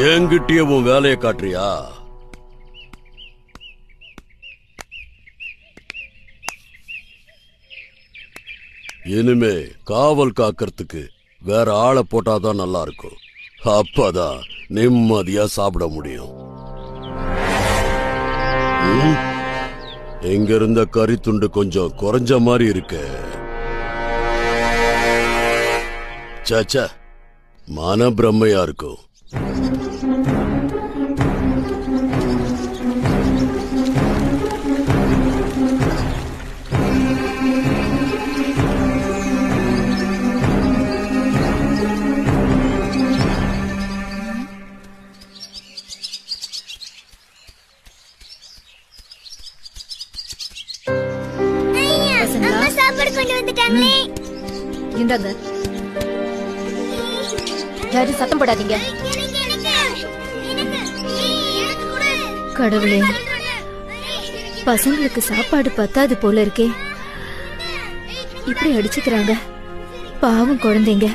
என்கிட்டயே உன் வேலையை காட்டுறியா? இனிமே காவல் காக்கிறதுக்கு வேற ஆளை போட்டாதான் நல்லா இருக்கும். அப்பதான் நிம்மதியா சாப்பிட முடியும். எங்க இருந்த கறி துண்டு கொஞ்சம் குறைஞ்ச மாதிரி இருக்கு. சாச்சா, மன பிரம்மையா இருக்கும். இந்தாங்க. யாரும் சத்தம் போடாதீங்க. கடவுளே, பசங்களுக்கு சாப்பாடு பத்தாது போல இருக்கே. இப்படி அடிச்சுக்கிறாங்க. பாவம் குழந்தைங்க.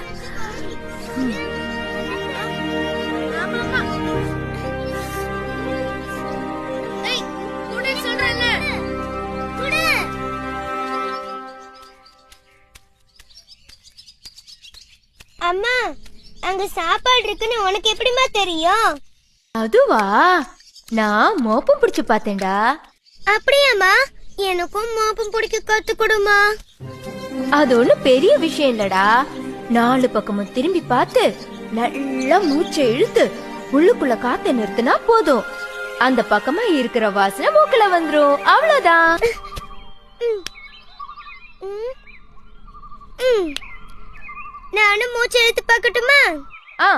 அம்மா, அங்க சாப்பாடு இருக்குன்னு உனக்கு எப்படிமா தெரியும்? அதுவா, நான் மோப்பம் பிடிச்சு பார்த்தேன்டா. அப்படியாம்மா? எனக்கும் மோப்பம் பிடிக்க கத்து கொடுமா. அது ஒண்ணு பெரிய விஷயம் இல்லடா. 4 பக்கமும் திரும்பி பார்த்து நல்லா மூச்சை இழுத்து உள்ளுக்குள்ள காத்த நிறுத்தினா போதும். அந்த பக்கமா இருக்கிற வாசனை மூக்குல வந்துரும். அவ்வளவுதான். நானும் மூச்சை இழுத்து பார்க்கட்டுமா? ஆ